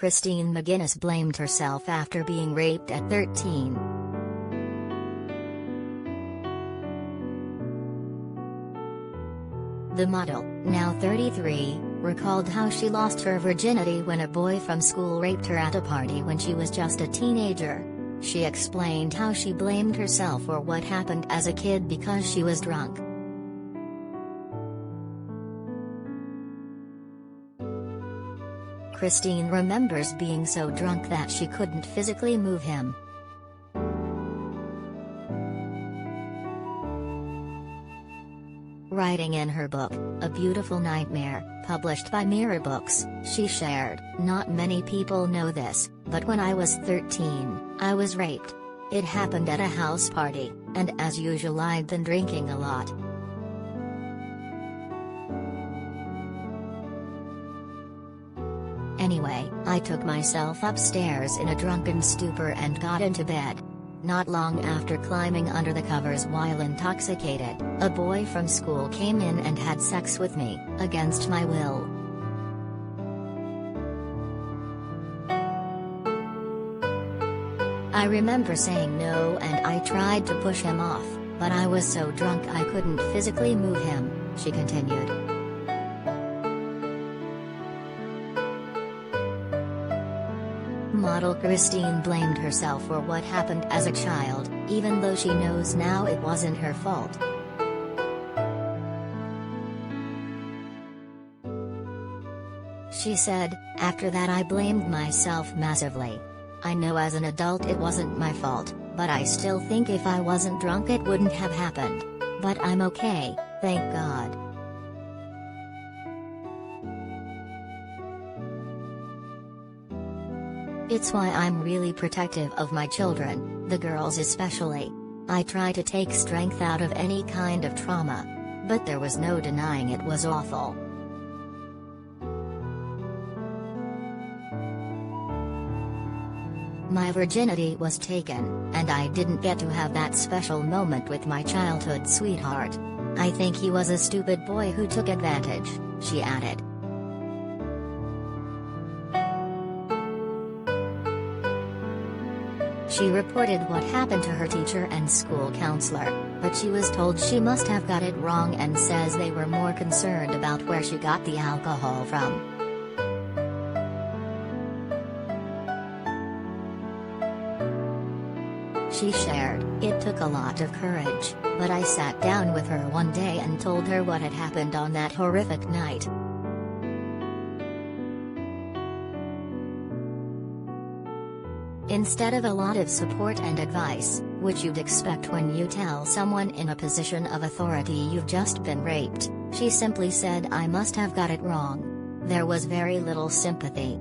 Christine McGuinness blamed herself after being raped at 13. The model, now 33, recalled how she lost her virginity when a boy from school raped her at a party when she was just a teenager. She explained how she blamed herself for what happened as a kid because she was drunk. Christine remembers being so drunk that she couldn't physically move him. Writing in her book, A Beautiful Nightmare, published by Mirror Books, she shared, "Not many people know this, but when I was 13, I was raped. It happened at a house party, and as usual I'd been drinking a lot. Anyway, I took myself upstairs in a drunken stupor and got into bed. Not long after climbing under the covers while intoxicated, a boy from school came in and had sex with me, against my will. I remember saying no and I tried to push him off, but I was so drunk I couldn't physically move him," she continued. Model Christine blamed herself for what happened as a child, even though she knows now it wasn't her fault. She said, "After that I blamed myself massively. I know as an adult it wasn't my fault, but I still think if I wasn't drunk it wouldn't have happened. But I'm okay, thank God." "It's why I'm really protective of my children, the girls especially. I try to take strength out of any kind of trauma. But there was no denying it was awful." "My virginity was taken, and I didn't get to have that special moment with my childhood sweetheart. I think he was a stupid boy who took advantage," she added. She reported what happened to her teacher and school counselor, but she was told she must have got it wrong and says they were more concerned about where she got the alcohol from. She shared, "It took a lot of courage, but I sat down with her one day and told her what had happened on that horrific night. Instead of a lot of support and advice, which you'd expect when you tell someone in a position of authority you've just been raped, she simply said I must have got it wrong. There was very little sympathy."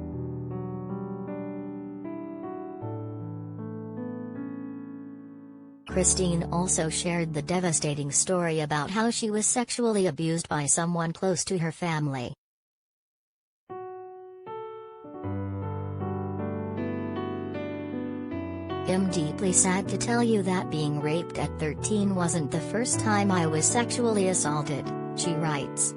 Christine also shared the devastating story about how she was sexually abused by someone close to her family. "I'm deeply sad to tell you that being raped at 13 wasn't the first time I was sexually assaulted," she writes.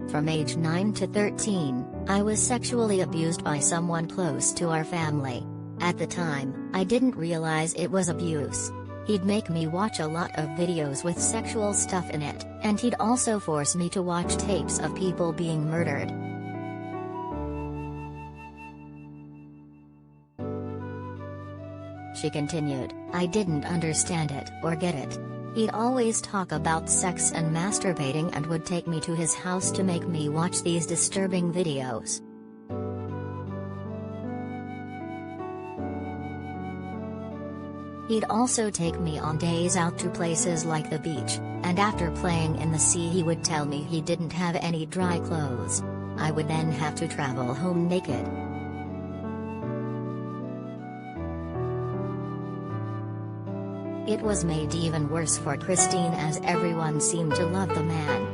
"From age 9 to 13, I was sexually abused by someone close to our family. At the time, I didn't realize it was abuse. He'd make me watch a lot of videos with sexual stuff in it, and he'd also force me to watch tapes of people being murdered." She continued, "I didn't understand it or get it. He'd always talk about sex and masturbating and would take me to his house to make me watch these disturbing videos. He'd also take me on days out to places like the beach, and after playing in the sea he would tell me he didn't have any dry clothes. I would then have to travel home naked." It was made even worse for Christine as everyone seemed to love the man.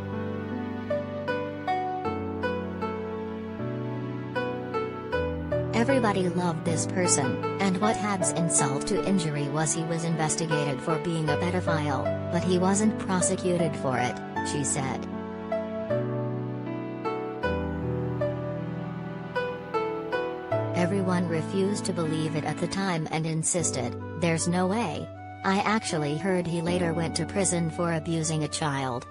"Everybody loved this person, and what adds insult to injury was he was investigated for being a pedophile, but he wasn't prosecuted for it," she said. Everyone refused to believe it at the time and insisted, "There's no way." I actually heard he later went to prison for abusing a child.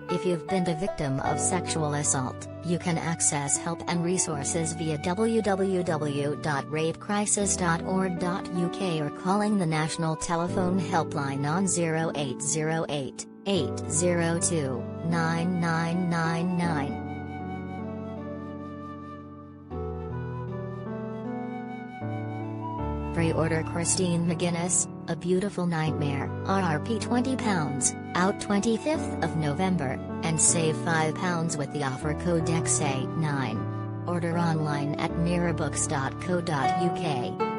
If you've been the victim of sexual assault, you can access help and resources via www.rapecrisis.org.uk or calling the national telephone helpline on 0808 802 9999. Pre-order Christine McGuinness, A Beautiful Nightmare, RRP £20, out 25th of November, and save £5 with the offer code XA9. Order online at mirrorbooks.co.uk.